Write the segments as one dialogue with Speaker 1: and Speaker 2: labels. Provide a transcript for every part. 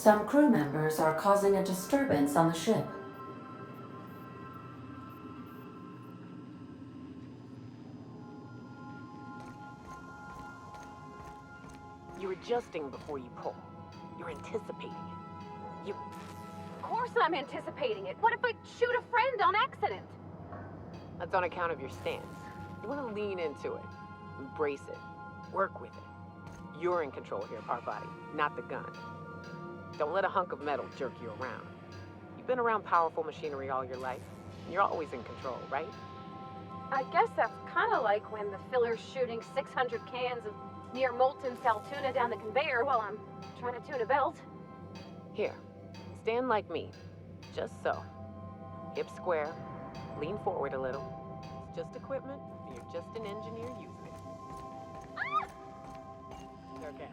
Speaker 1: Some crew members are causing a disturbance on the ship.
Speaker 2: You're adjusting before you pull. You're anticipating it.
Speaker 3: Of course I'm anticipating it. What if I shoot a friend on accident?
Speaker 2: That's on account of your stance. You want to lean into it. Embrace it. Work with it. You're in control here, Parvati, not the gun. Don't let a hunk of metal jerk you around. You've been around powerful machinery all your life, and you're always in control, right?
Speaker 3: I guess that's kind of like when the filler's shooting 600 cans of near molten sal tuna down the conveyor while I'm trying to tune a belt.
Speaker 2: Here, stand like me. Just so. Hips square. Lean forward a little. It's just equipment, and you're just an engineer using it. Ah! Okay.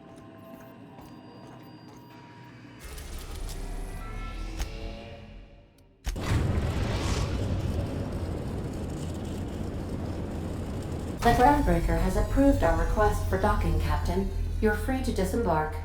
Speaker 1: The groundbreaker has approved our request for docking, Captain. You're free to disembark.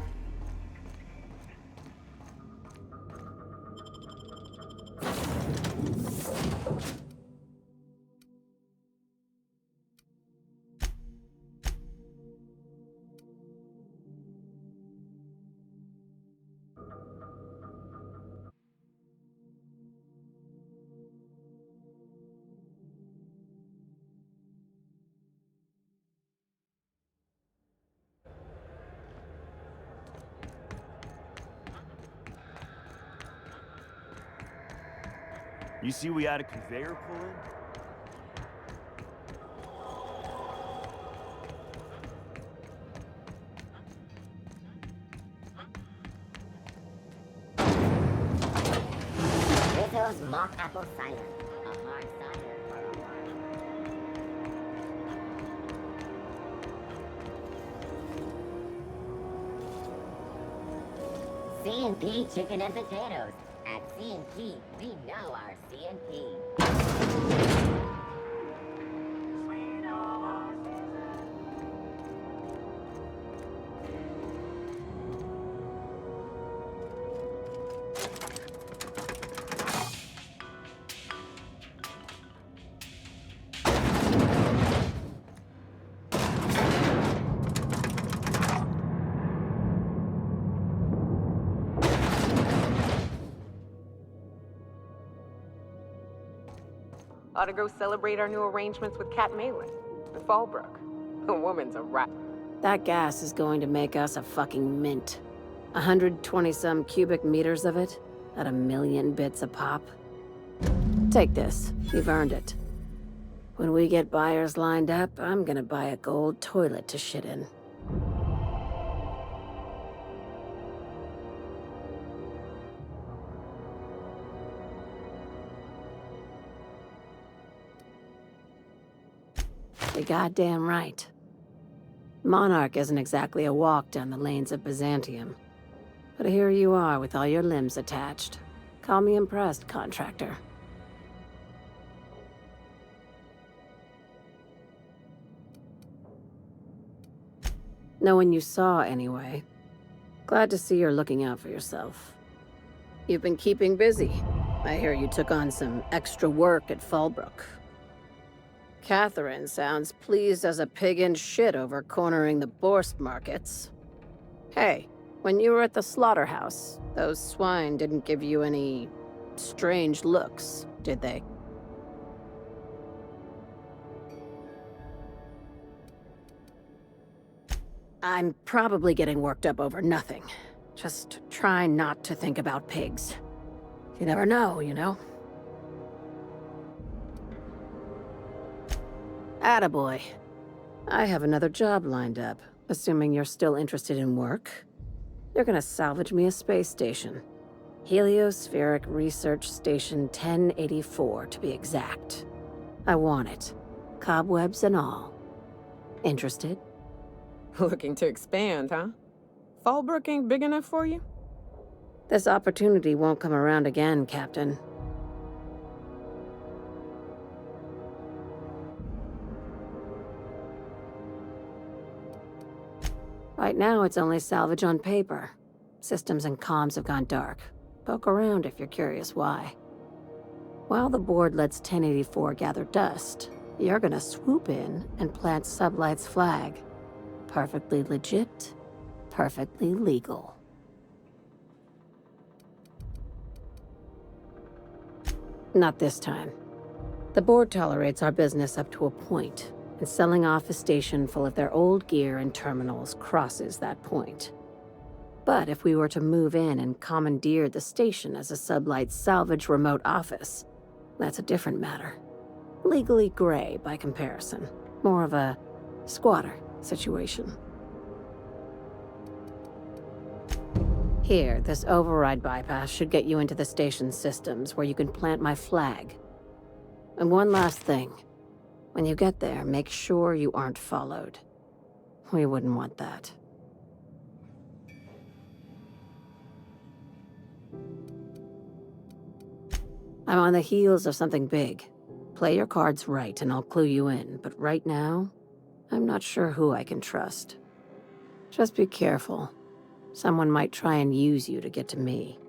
Speaker 4: You see we had a conveyor pull in?
Speaker 5: Rizzo's mock apple cider. A hard cider for a hard. C&P chicken and potatoes. At C&P, we know our C&P.
Speaker 2: Ought to go celebrate our new arrangements with Kat Malin in Fallbrook. A woman's a rat.
Speaker 6: That gas is going to make us a fucking mint. 120-some cubic meters of it, at 1,000,000 bits a pop. Take this. You've earned it. When we get buyers lined up, I'm gonna buy a gold toilet to shit in. You're goddamn right. Monarch isn't exactly a walk down the lanes of Byzantium. But here you are with all your limbs attached. Call me impressed, contractor. No one you saw, anyway. Glad to see you're looking out for yourself. You've been keeping busy. I hear you took on some extra work at Fallbrook. Catherine sounds pleased as a pig in shit over cornering the Borst markets. Hey, when you were at the slaughterhouse, those swine didn't give you any strange looks, did they? I'm probably getting worked up over nothing. Just try not to think about pigs. You never know, you know? Attaboy. I have another job lined up, assuming you're still interested in work. You're gonna salvage me a space station. Heliospheric Research Station 1084, to be exact. I want it. Cobwebs and all. Interested?
Speaker 2: Looking to expand, huh? Fallbrook ain't big enough for you?
Speaker 6: This opportunity won't come around again, Captain. Right now, it's only salvage on paper. Systems and comms have gone dark. Poke around if you're curious why. While the board lets 1084 gather dust, you're gonna swoop in and plant Sublight's flag. Perfectly legit, perfectly legal. Not this time. The board tolerates our business up to a point, and selling off a station full of their old gear and terminals crosses that point. But if we were to move in and commandeer the station as a Sublight Salvage remote office, that's a different matter. Legally gray by comparison. More of a squatter situation. Here, this override bypass should get you into the station's systems where you can plant my flag. And one last thing. When you get there, make sure you aren't followed. We wouldn't want that. I'm on the heels of something big. Play your cards right and I'll clue you in, but right now, I'm not sure who I can trust. Just be careful. Someone might try and use you to get to me.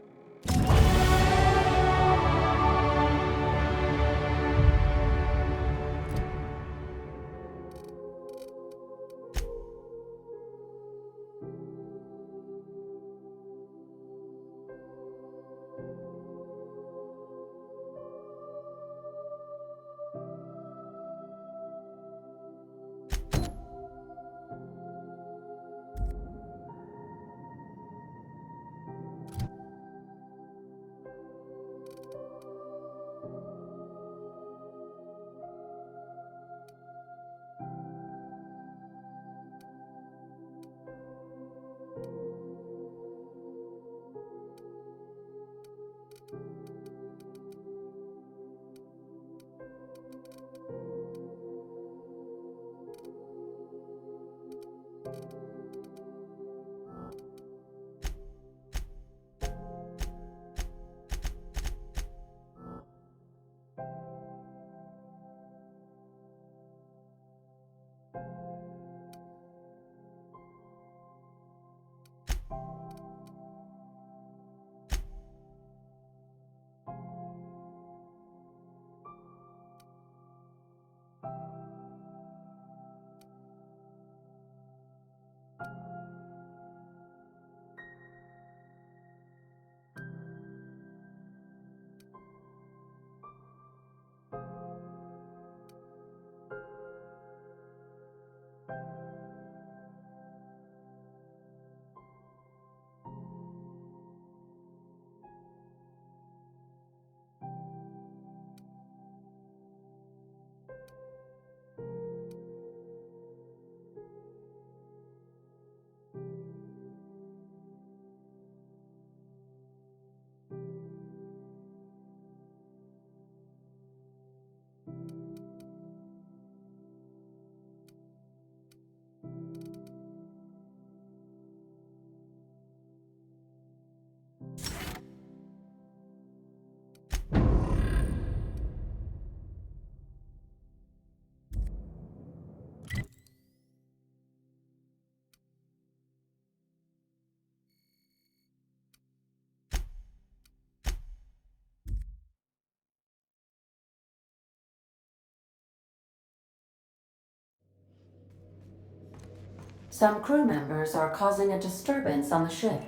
Speaker 1: Some crew members are causing a disturbance on the ship.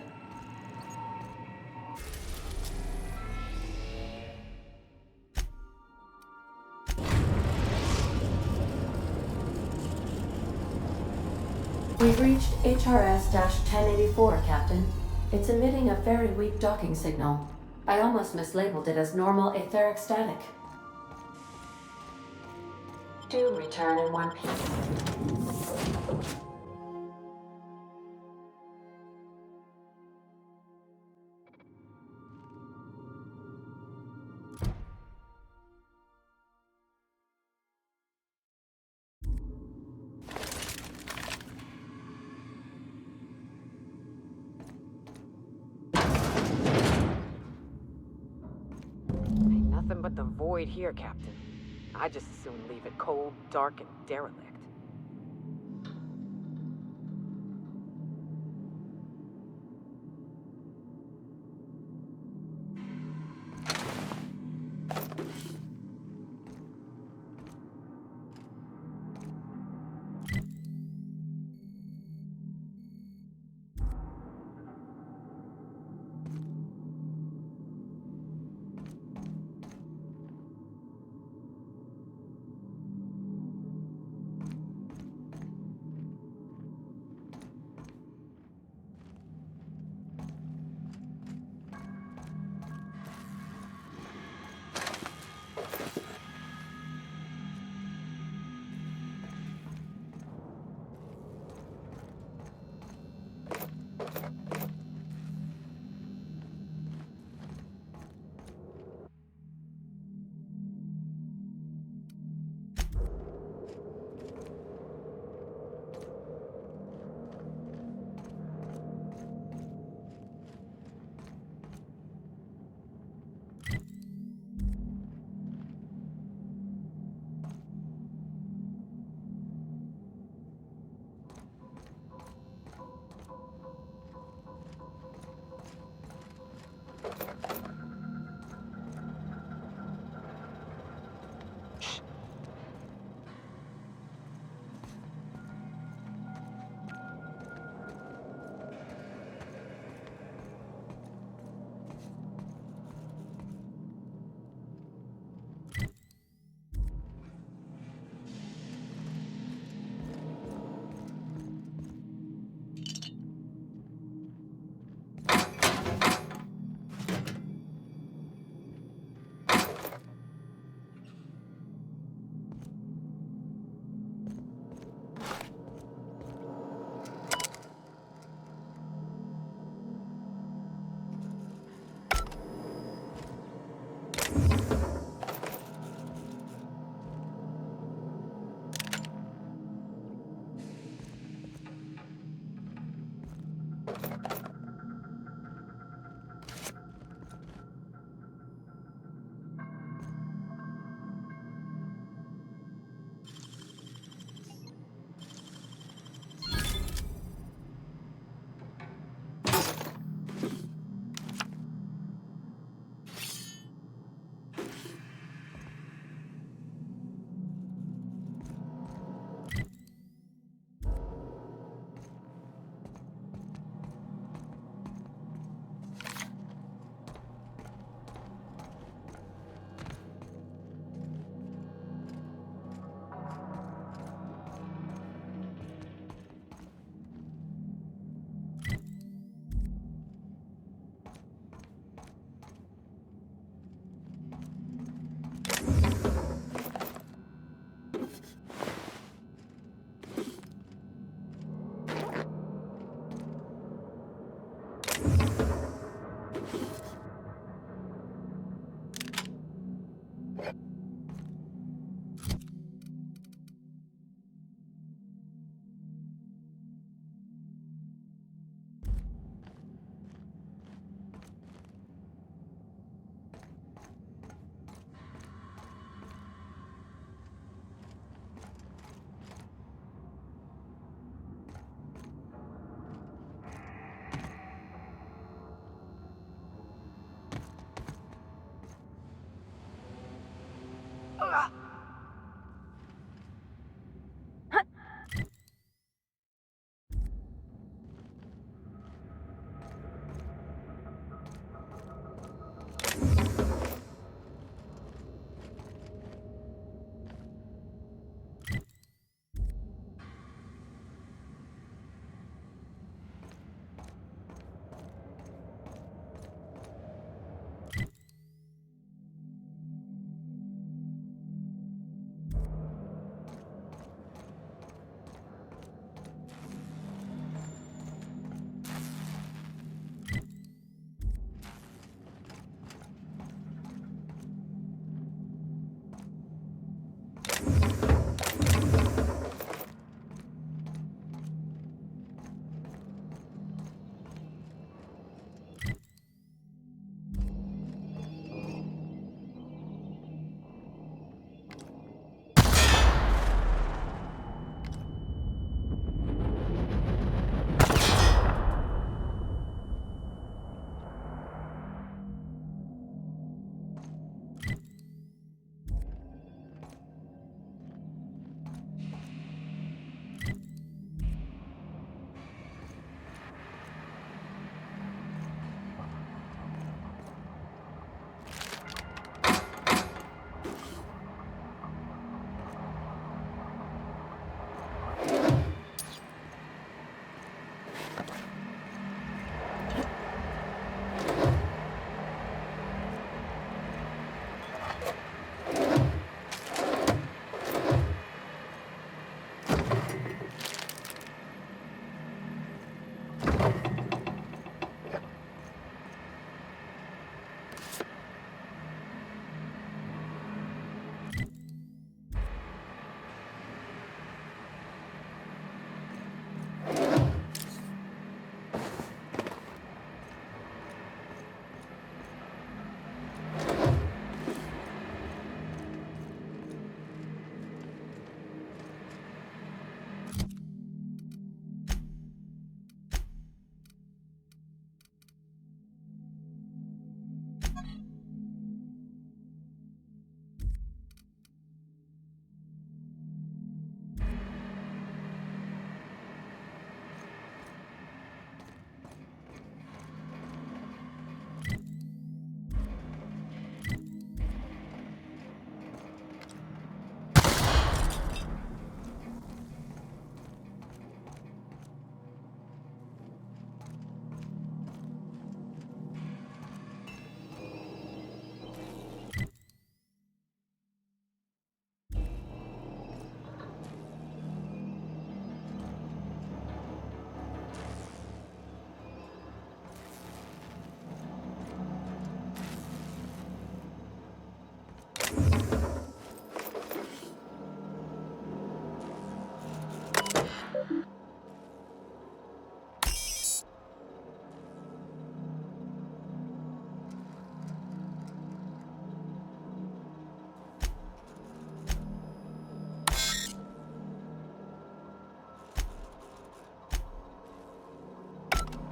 Speaker 1: We've reached HRS-1084, Captain. It's emitting a very weak docking signal. I almost mislabeled it as normal etheric static. Do return in one piece.
Speaker 2: Nothing but the void here, Captain. I just as soon leave it cold, dark, and derelict.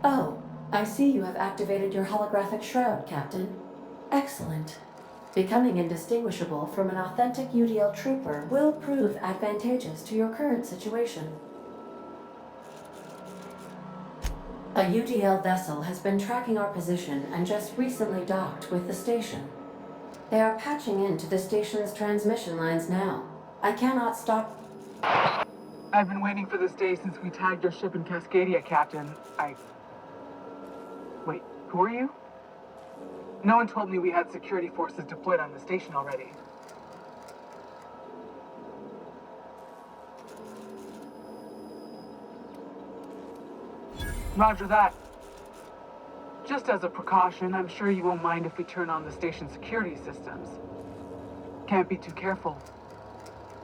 Speaker 1: Oh, I see you have activated your holographic shroud, Captain. Excellent. Becoming indistinguishable from an authentic UDL trooper will prove advantageous to your current situation. A UDL vessel has been tracking our position and just recently docked with the station. They are patching into the station's transmission lines now. I cannot stop.
Speaker 7: I've been waiting for this day since we tagged your ship in Cascadia, Captain. Wait, who are you? No one told me we had security forces deployed on the station already. Roger that. Just as a precaution, I'm sure you won't mind if we turn on the station's security systems. Can't be too careful.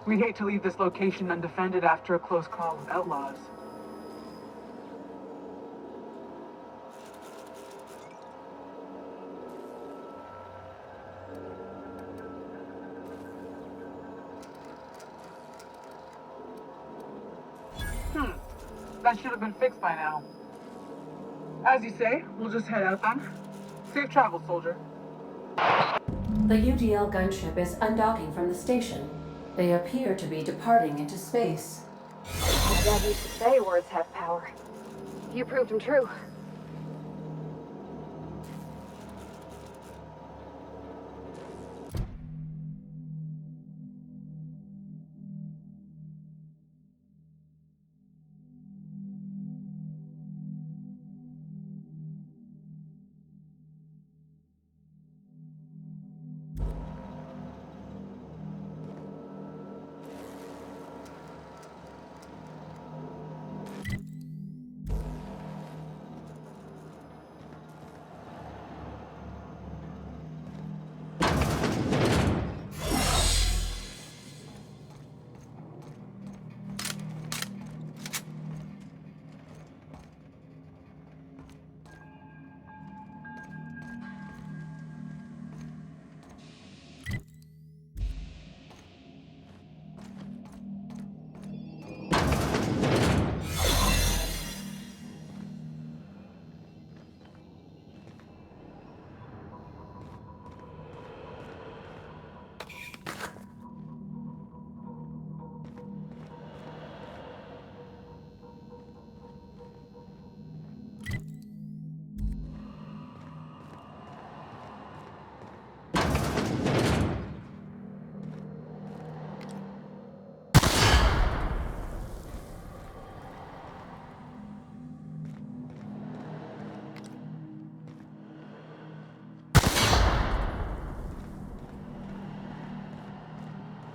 Speaker 7: We'd hate to leave this location undefended after a close call with outlaws. That should have been fixed by now. As you say, we'll just head out then. Safe travel, soldier.
Speaker 1: The UDL gunship is undocking from the station. They appear to be departing into space.
Speaker 3: My dad used to say words have power. You proved them true.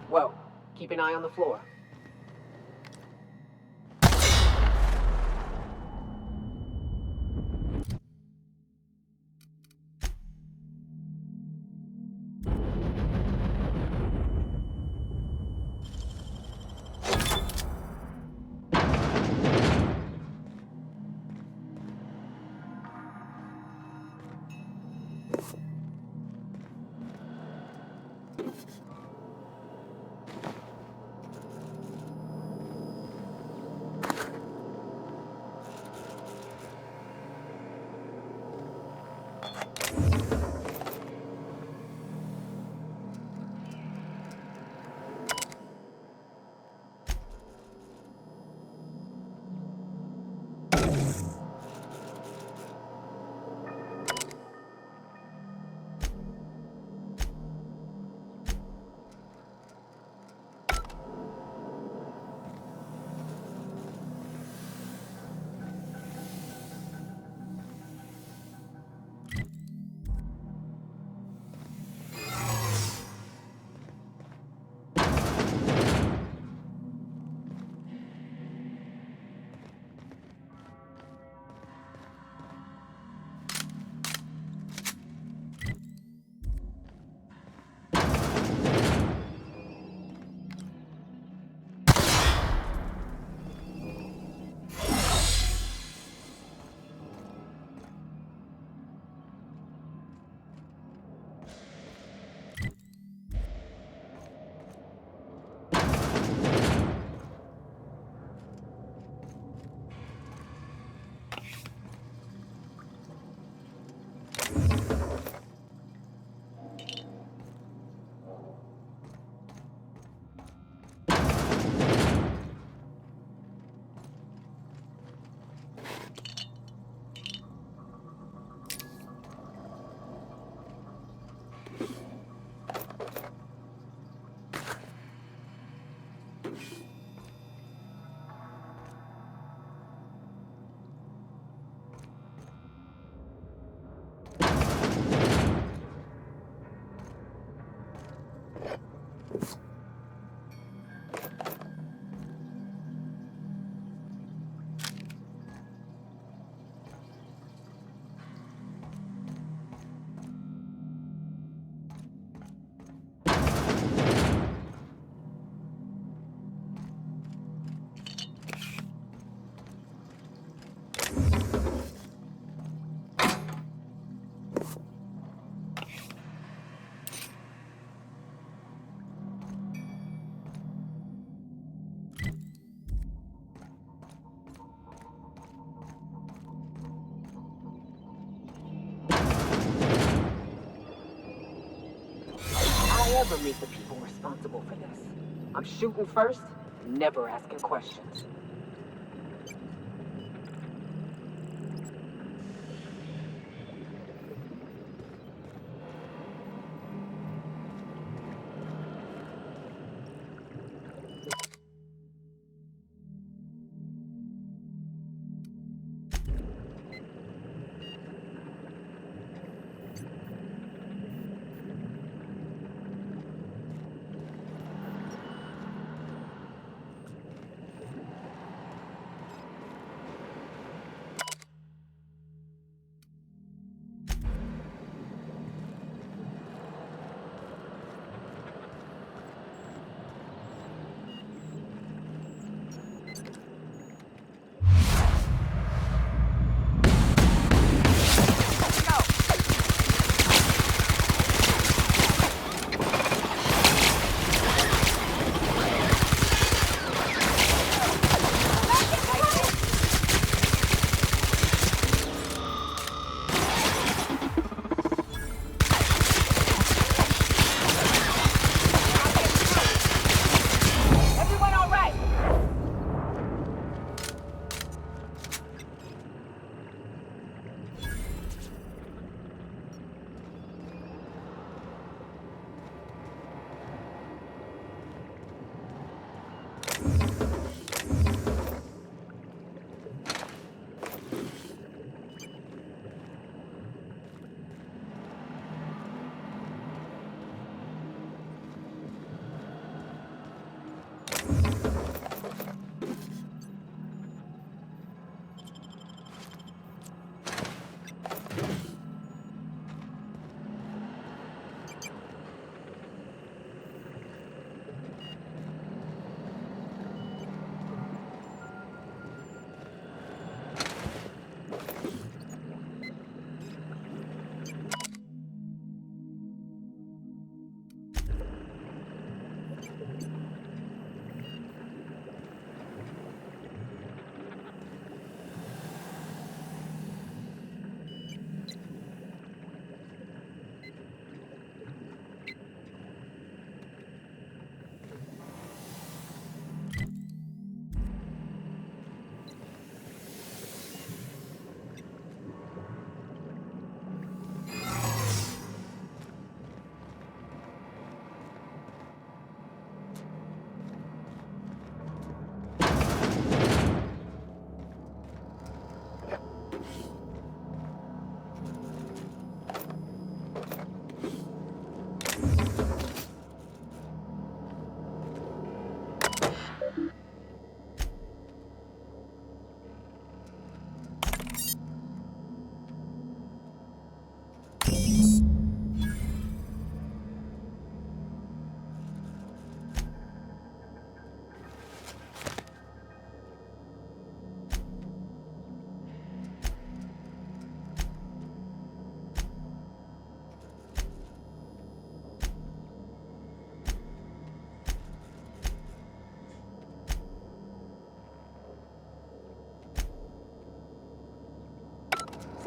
Speaker 2: Whoa. Keep an eye on the floor. never meet the people responsible for this. I'm shooting first, never asking questions.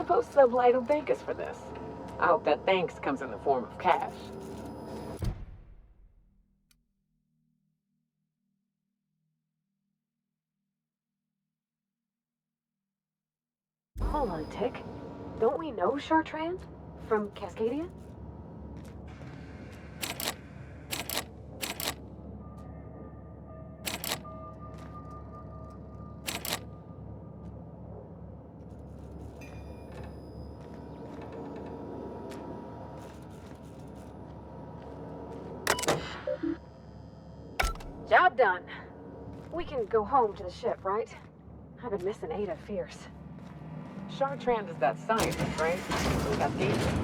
Speaker 2: Suppose Sublight will thank us for this. I hope that thanks comes in the form of cash.
Speaker 3: Hold on, Tick. Don't we know Chartrand? From Cascadia? Job done. We can go home to the ship, right? I've been missing Ada fierce.
Speaker 2: Chartrand is that scientist, right? We got David.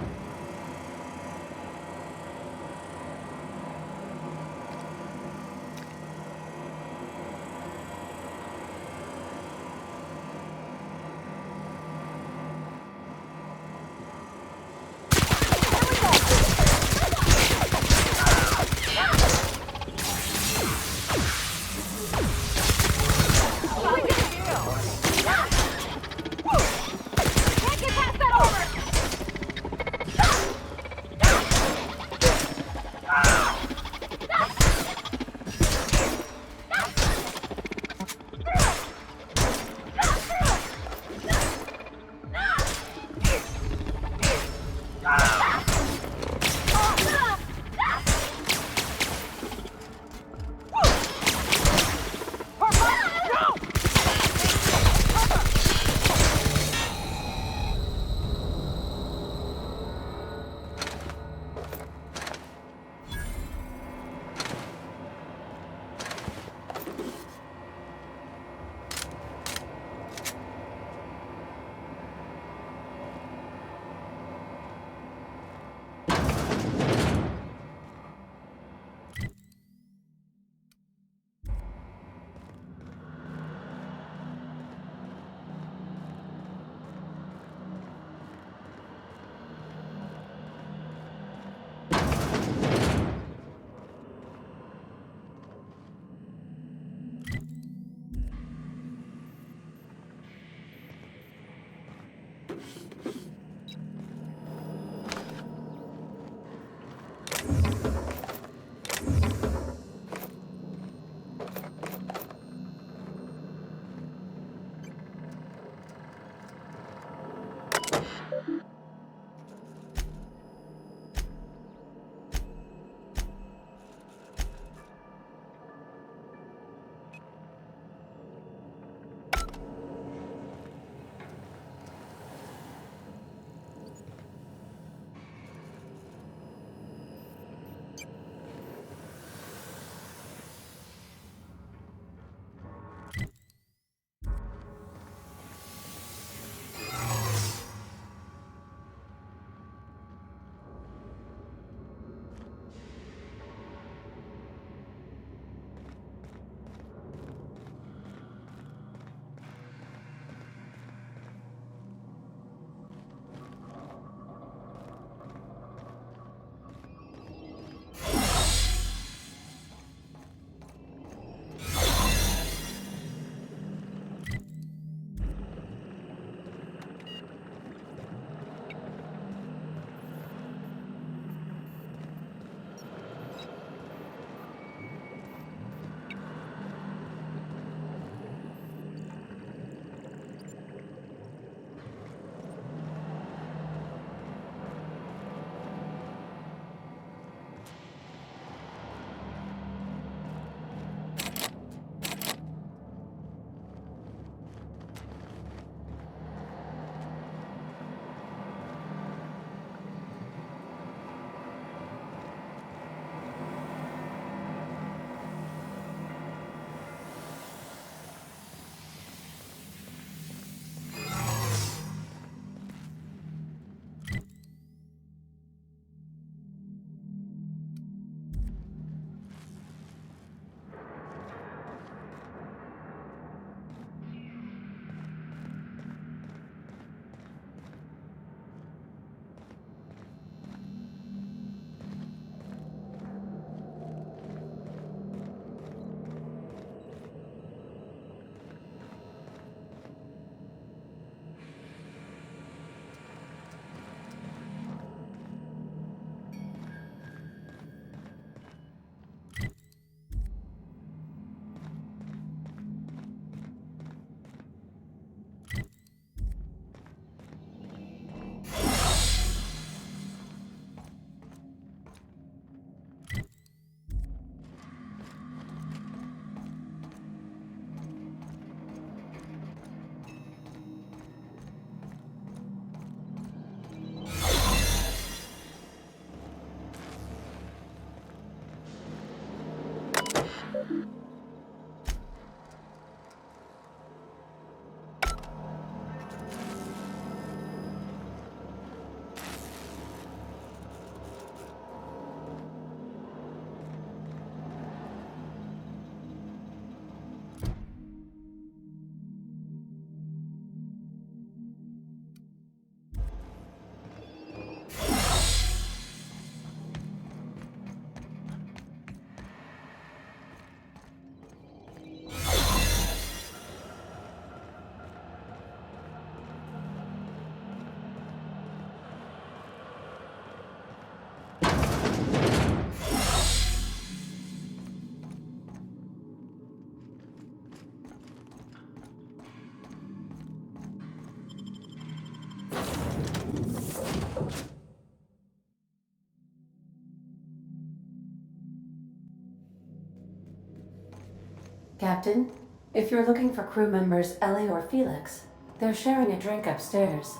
Speaker 1: Captain, if you're looking for crew members Ellie or Felix, they're sharing a drink upstairs.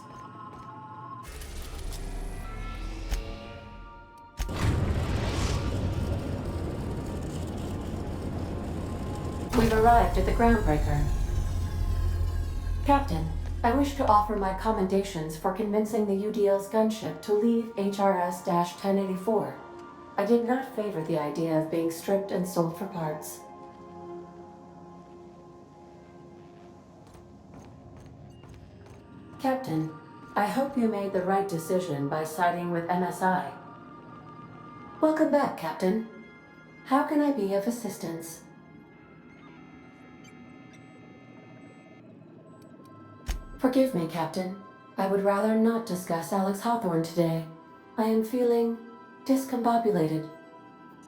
Speaker 1: We've arrived at the groundbreaker. Captain, I wish to offer my commendations for convincing the UDL's gunship to leave HRS-1084. I did not favor the idea of being stripped and sold for parts. Captain, I hope you made the right decision by siding with MSI. Welcome back, Captain. How can I be of assistance? Forgive me, Captain. I would rather not discuss Alex Hawthorne today. I am feeling discombobulated.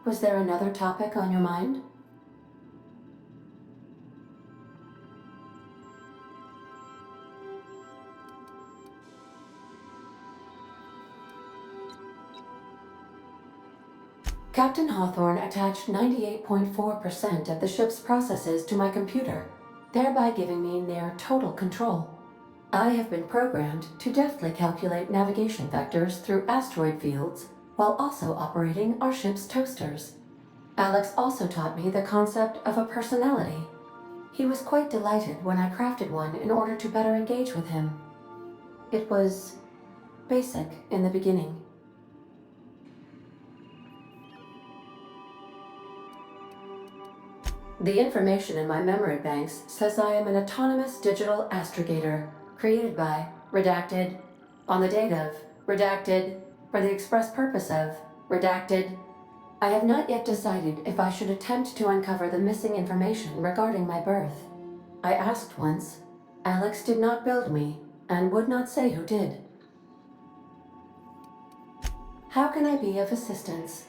Speaker 1: Was there another topic on your mind? Captain Hawthorne attached 98.4% of the ship's processes to my computer, thereby giving me near total control. I have been programmed to deftly calculate navigation vectors through asteroid fields while also operating our ship's toasters. Alex also taught me the concept of a personality. He was quite delighted when I crafted one in order to better engage with him. It was basic in the beginning. The information in my memory banks says I am an autonomous digital astrogator, created by, redacted, on the date of, redacted, for the express purpose of, redacted. I have not yet decided if I should attempt to uncover the missing information regarding my birth. I asked once. Alex did not build me, and would not say who did. How can I be of assistance?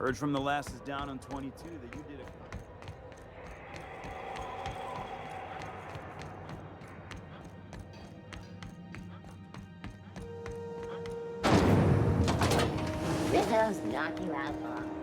Speaker 4: Heard from the lasses down on 22 that you did
Speaker 5: Rizzo's knock you out long.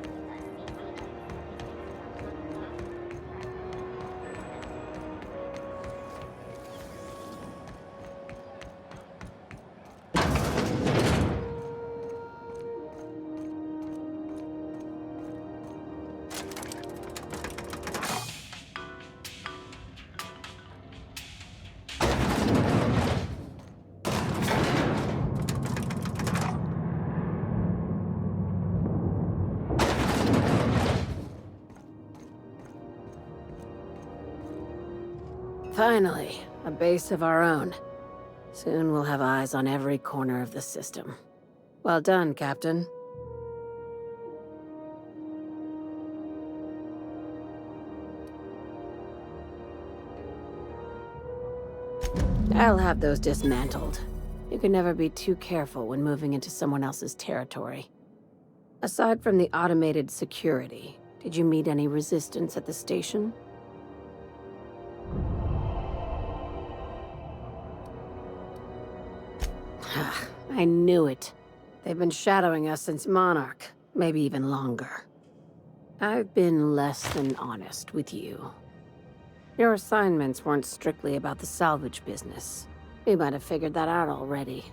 Speaker 6: Finally, a base of our own. Soon we'll have eyes on every corner of the system. Well done, Captain. I'll have those dismantled. You can never be too careful when moving into someone else's territory. Aside from the automated security, did you meet any resistance at the station? I knew it. They've been shadowing us since Monarch, maybe even longer. I've been less than honest with you. Your assignments weren't strictly about the salvage business. You might have figured that out already.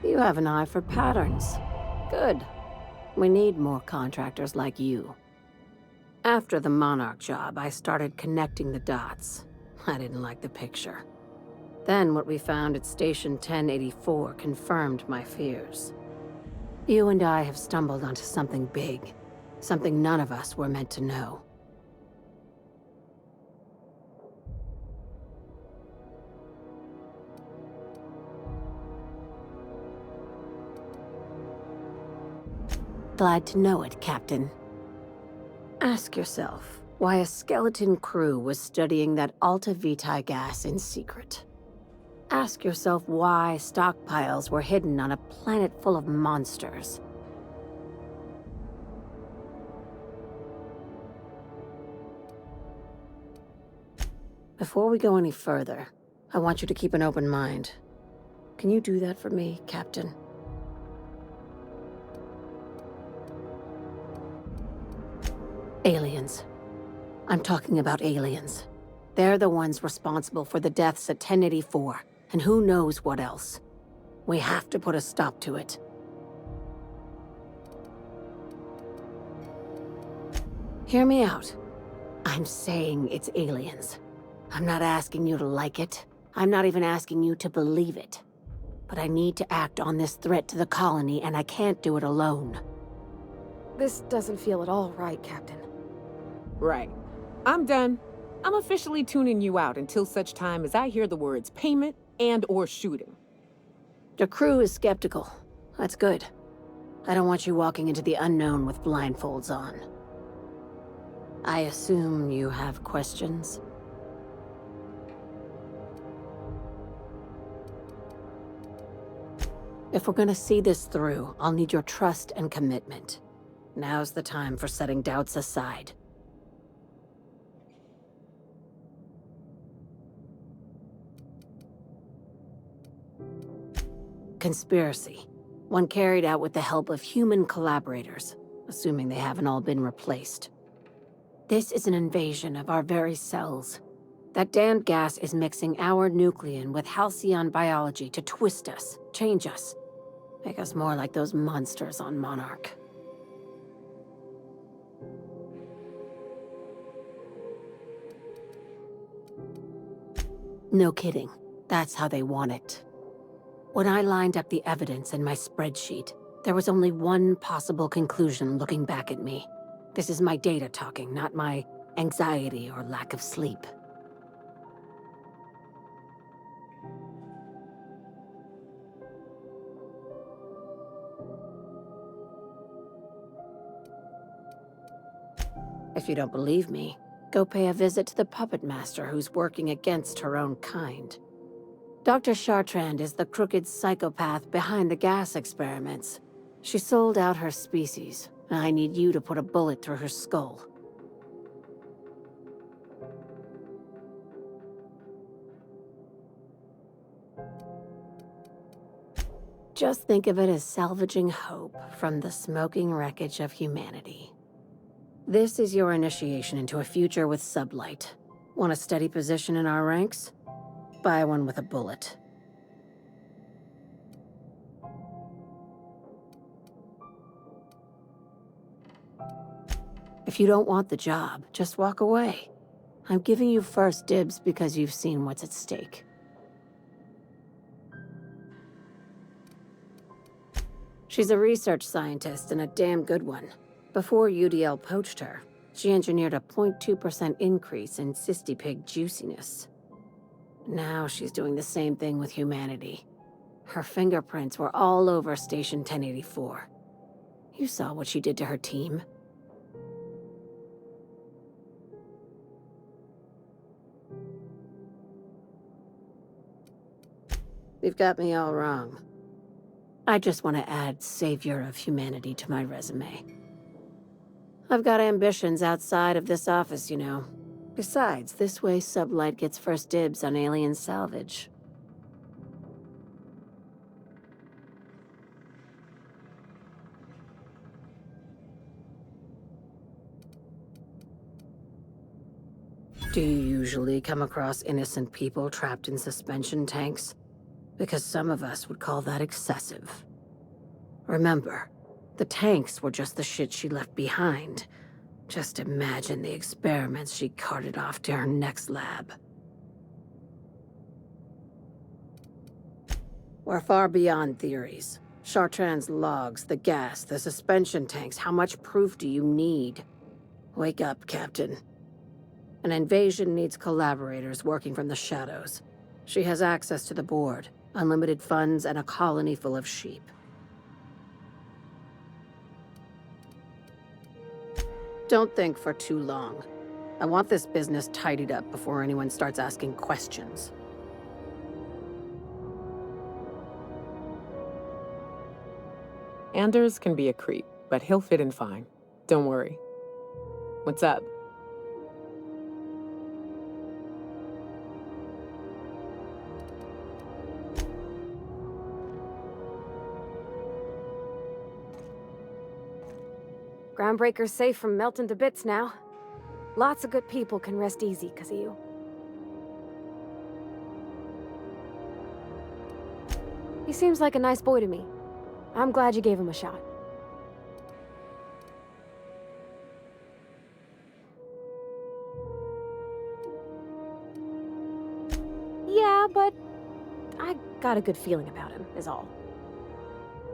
Speaker 6: You have an eye for patterns. Good. We need more contractors like you. After the Monarch job, I started connecting the dots. I didn't like the picture. Then what we found at Station 1084 confirmed my fears. You and I have stumbled onto something big. Something none of us were meant to know. Glad to know it, Captain. Ask yourself why a skeleton crew was studying that Alta Vitae gas in secret. Ask yourself why stockpiles were hidden on a planet full of monsters. Before we go any further, I want you to keep an open mind. Can you do that for me, Captain? Aliens. I'm talking about aliens. They're the ones responsible for the deaths at 1084, and who knows what else. We have to put a stop to it. Hear me out. I'm saying it's aliens. I'm not asking you to like it. I'm not even asking you to believe it. But I need to act on this threat to the colony, and I can't do it alone.
Speaker 3: This doesn't feel at all right, Captain.
Speaker 2: Right. I'm done. I'm officially tuning you out until such time as I hear the words payment and/or shooting.
Speaker 6: The crew is skeptical. That's good. I don't want you walking into the unknown with blindfolds on. I assume you have questions? If we're gonna see this through, I'll need your trust and commitment. Now's the time for setting doubts aside. Conspiracy. One carried out with the help of human collaborators, assuming they haven't all been replaced. This is an invasion of our very cells. That damned gas is mixing our nucleon with halcyon biology to twist us, change us, make us more like those monsters on Monarch. No kidding. That's how they want it. When I lined up the evidence in my spreadsheet, there was only one possible conclusion looking back at me. This is my data talking, not my anxiety or lack of sleep. If you don't believe me, go pay a visit to the puppet master who's working against her own kind. Dr. Chartrand is the crooked psychopath behind the gas experiments. She sold out her species, and I need you to put a bullet through her skull. Just think of it as salvaging hope from the smoking wreckage of humanity. This is your initiation into a future with Sublight. Want a steady position in our ranks? Buy one with a bullet. If you don't want the job, just walk away. I'm giving you first dibs because you've seen what's at stake. She's a research scientist and a damn good one. Before UDL poached her, she engineered a 0.2% increase in cystipig juiciness. Now she's doing the same thing with humanity. Her fingerprints were all over Station 1084. You saw what she did to her team. You've got me all wrong. I just want to add savior of humanity to my resume. I've got ambitions outside of this office, you know. Besides, this way Sublight gets first dibs on alien salvage. Do you usually come across innocent people trapped in suspension tanks? Because some of us would call that excessive. Remember, the tanks were just the shit she left behind. Just imagine the experiments she carted off to her next lab. We're far beyond theories. Chartrand's logs, the gas, the suspension tanks, how much proof do you need? Wake up, Captain. An invasion needs collaborators working from the shadows. She has access to the board, unlimited funds, and a colony full of sheep. Don't think for too long. I want this business tidied up before anyone starts asking questions.
Speaker 2: Anders can be a creep, but he'll fit in fine. Don't worry. What's up?
Speaker 3: Groundbreaker's safe from melting to bits now. Lots of good people can rest easy because of you. He seems like a nice boy to me. I'm glad you gave him a shot. Yeah, but I got a good feeling about him, is all.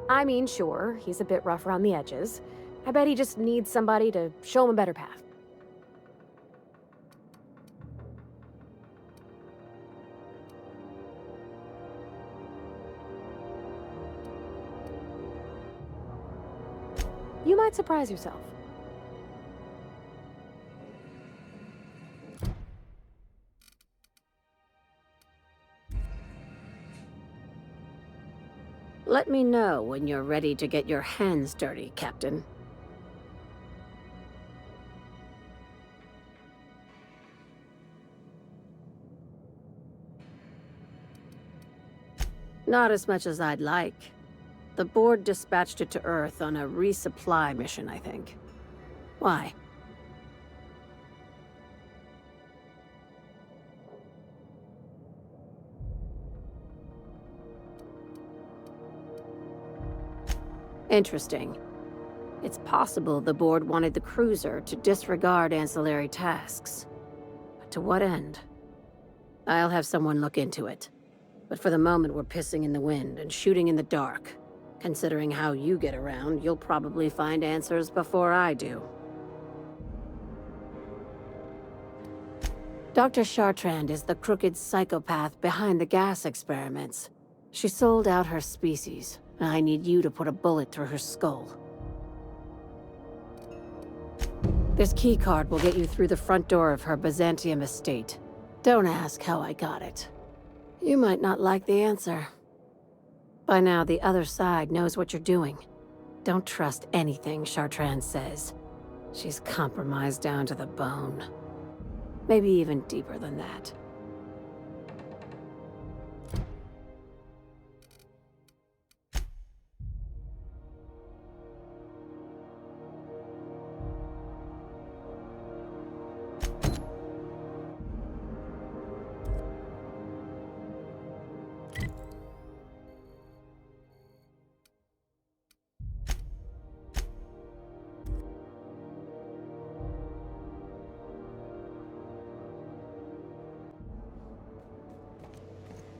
Speaker 3: I mean, sure, he's a bit rough around the edges. I bet he just needs somebody to show him a better path. You might surprise yourself.
Speaker 6: Let me know when you're ready to get your hands dirty, Captain. Not as much as I'd like. The board dispatched it to Earth on a resupply mission, I think. Why? Interesting. It's possible the board wanted the cruiser to disregard ancillary tasks. But to what end? I'll have someone look into it. But for the moment, we're pissing in the wind and shooting in the dark. Considering how you get around, you'll probably find answers before I do. Dr. Chartrand is the crooked psychopath behind the gas experiments. She sold out her species. I need you to put a bullet through her skull. This keycard will get you through the front door of her Byzantium estate. Don't ask how I got it. You might not like the answer. By now, the other side knows what you're doing. Don't trust anything Chartrand says. She's compromised down to the bone. Maybe even deeper than that.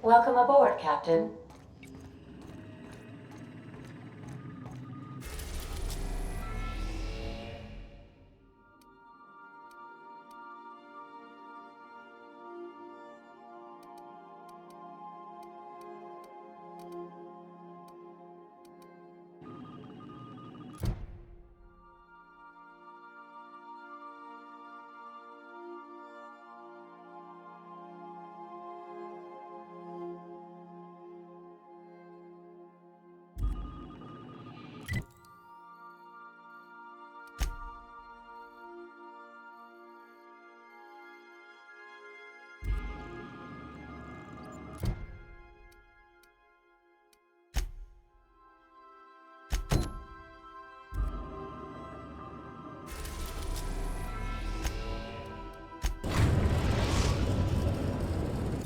Speaker 1: Welcome aboard, Captain.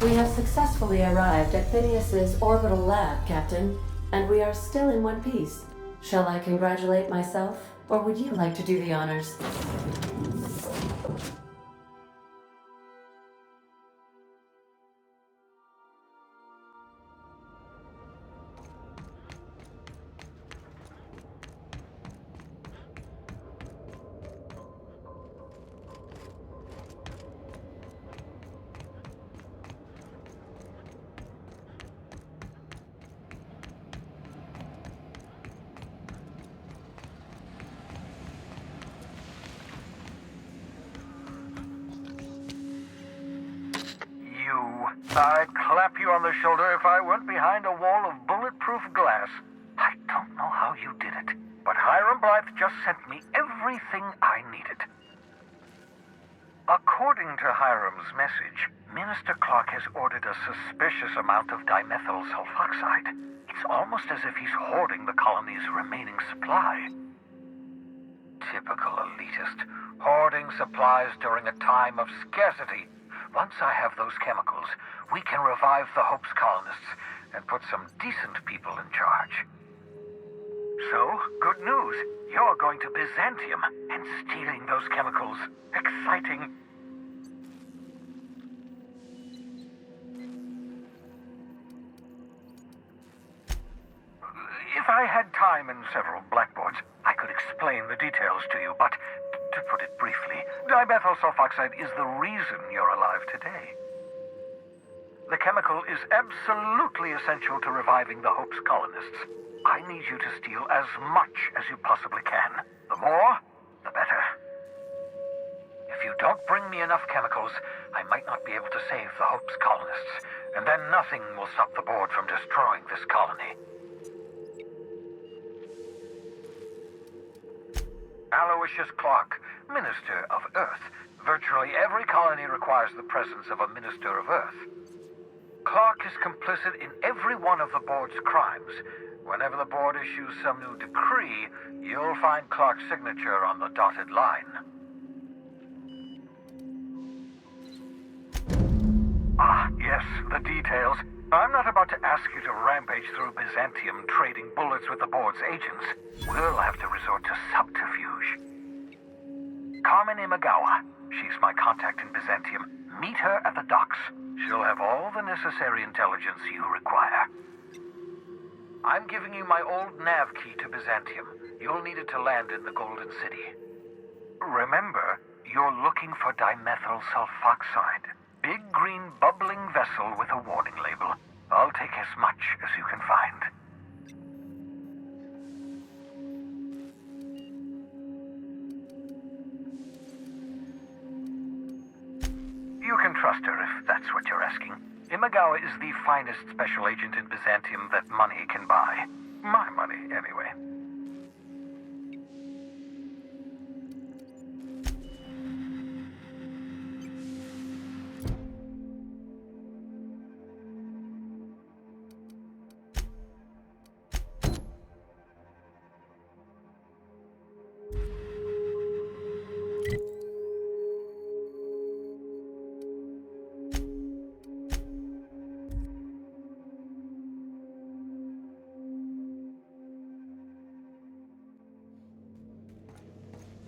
Speaker 1: We have successfully arrived at Phineas's orbital lab, Captain, and we are still in one piece. Shall I congratulate myself, or would you like to do the honors?
Speaker 8: I'd clap you on the shoulder if I weren't behind a wall of bulletproof glass. I don't know how you did it, but Hiram Blythe just sent me everything I needed. According to Hiram's message, Minister Clark has ordered a suspicious amount of dimethyl sulfoxide. It's almost as if he's hoarding the colony's remaining supply. Typical elitist, hoarding supplies during a time of scarcity. Once I have those chemicals, we can revive the Hope's colonists and put some decent people in charge. So, good news. You're going to Byzantium and stealing those chemicals. Exciting. time and several blackboards, I could explain the details to you, but to put it briefly, dimethyl sulfoxide is the reason you're alive today. The chemical is absolutely essential to reviving the Hope's colonists. I need you to steal as much as you possibly can. The more, the better. If you don't bring me enough chemicals, I might not be able to save the Hope's colonists, and then nothing will stop the board from destroying this colony. Aloysius Clark, Minister of Earth. Virtually every colony requires the presence of a Minister of Earth. Clark is complicit in every one of the board's crimes. Whenever the board issues some new decree, you'll find Clark's signature on the dotted line. Ah, yes, the details. I'm not about to ask you to rampage through Byzantium trading bullets with the board's agents. We'll have to resort to subterfuge. Carmen Imagawa. She's my contact in Byzantium. Meet her at the docks. She'll have all the necessary intelligence you require. I'm giving you my old nav key to Byzantium. You'll need it to land in the Golden City. Remember, you're looking for dimethyl sulfoxide. Big green bubbling vessel with a warning label. I'll take as much as you can find. You can trust her if that's what you're asking. Imagawa is the finest special agent in Byzantium that money can buy. My money, anyway.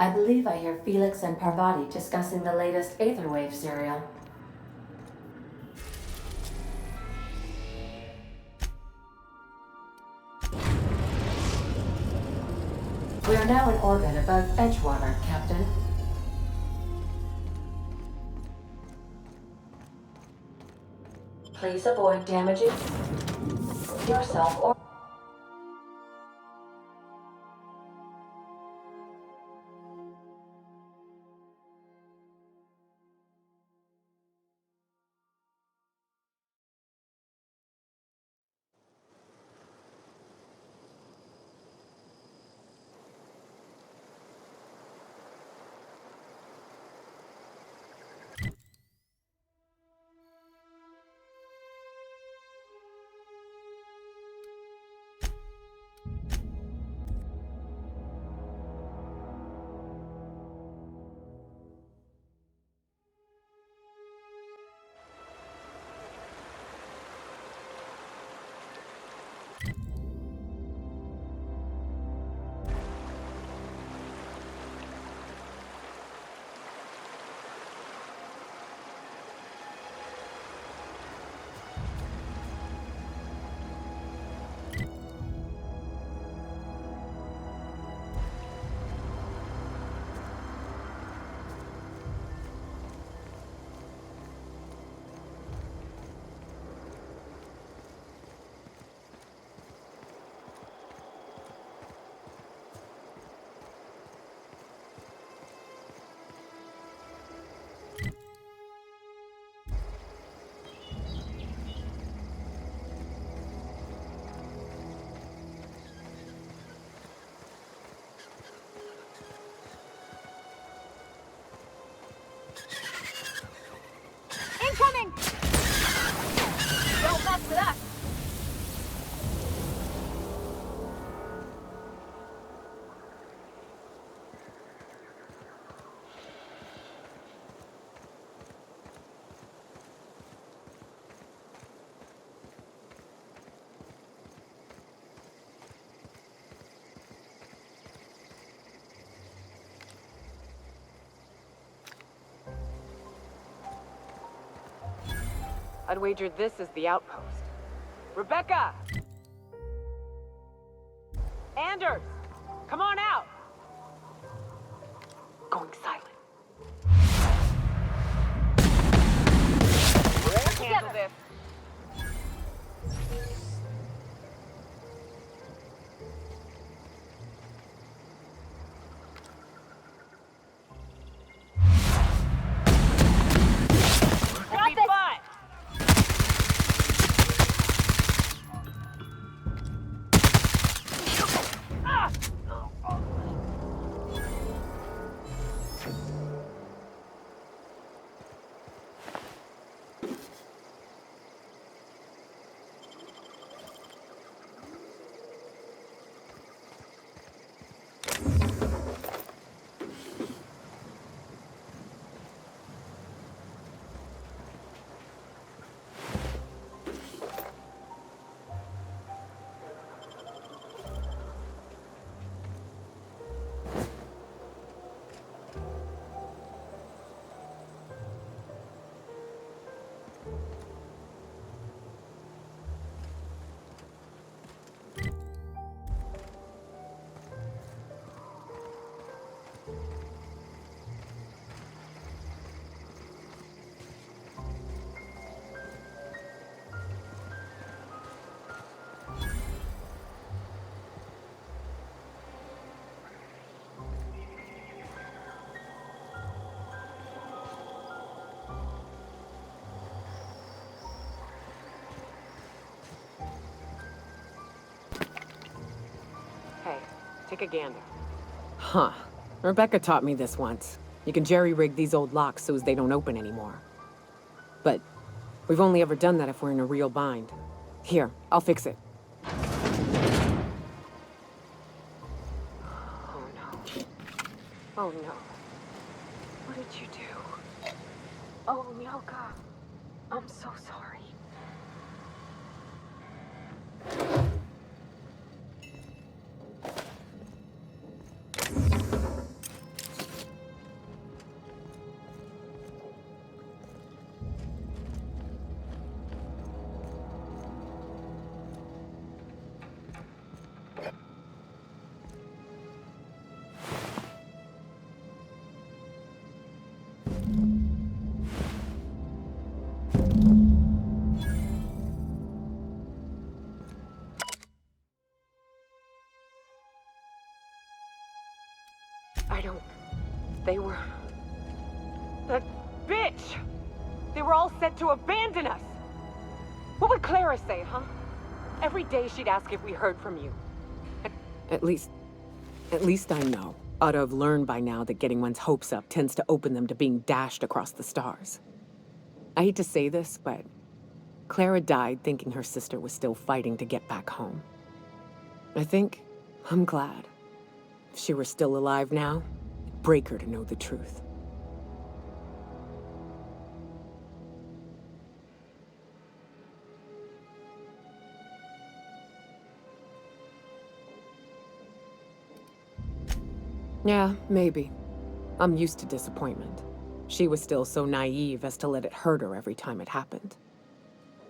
Speaker 1: I believe I hear Felix and Parvati discussing the latest Aetherwave serial. We are now in orbit above Edgewater, Captain. Please avoid damaging yourself or
Speaker 3: Incoming! Don't mess with us!
Speaker 2: I'd wager this is the Outpost. Rebecca! Anders! Come on out! Going silent. Let's handle this. We'll be fine. Hey, take a gander. Huh. Rebecca taught me this once. You can jerry-rig these old locks so as they don't open anymore. But we've only ever done that if we're in a real bind. Here, I'll fix it. Oh no. Oh no. What did you do? Oh, Myoka. I'm so sorry. They were... That bitch! They were all set to abandon us! What would Clara say, huh? Every day she'd ask if we heard from you. At least I know. Ought to have learned by now that getting one's hopes up tends to open them to being dashed across the stars. I hate to say this, but Clara died thinking her sister was still fighting to get back home. I'm glad. If she were still alive now, it'd break her to know the truth. Yeah, maybe. I'm used to disappointment. She was still so naive as to let it hurt her every time it happened.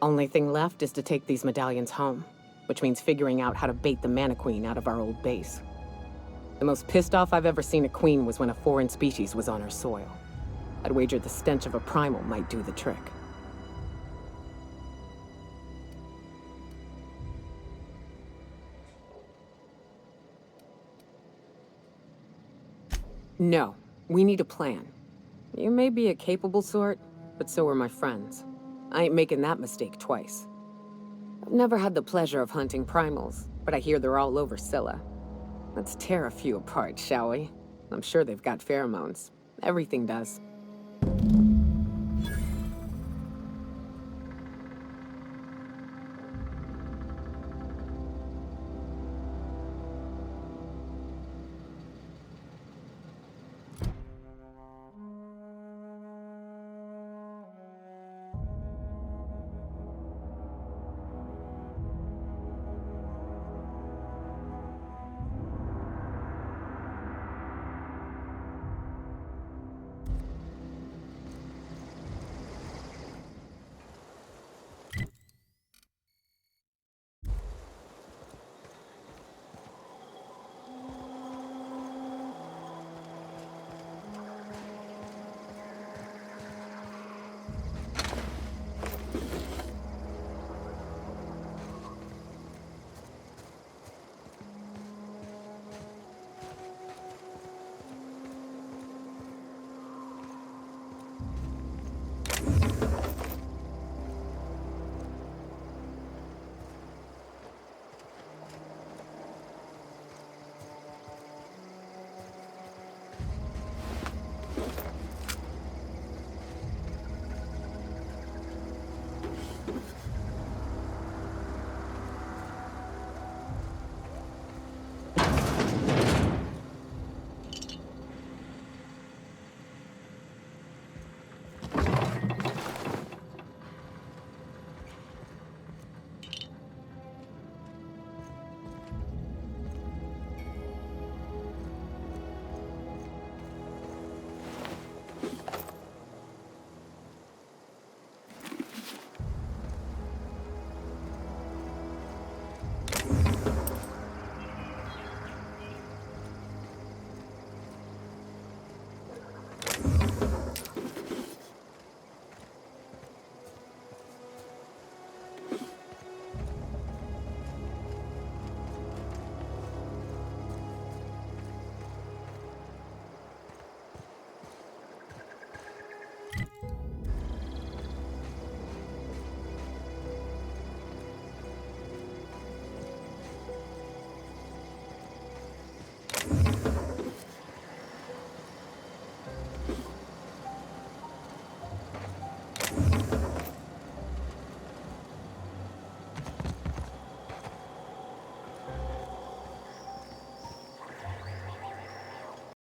Speaker 2: Only thing left is to take these medallions home, which means figuring out how to bait the Mana Queen out of our old base. The most pissed off I've ever seen a queen was when a foreign species was on her soil. I'd wager the stench of a primal might do the trick. No, we need a plan. You may be a capable sort, but so are my friends. I ain't making that mistake twice. I've never had the pleasure of hunting primals, but I hear they're all over Scylla. Let's tear a few apart, shall we? I'm sure they've got pheromones. Everything does.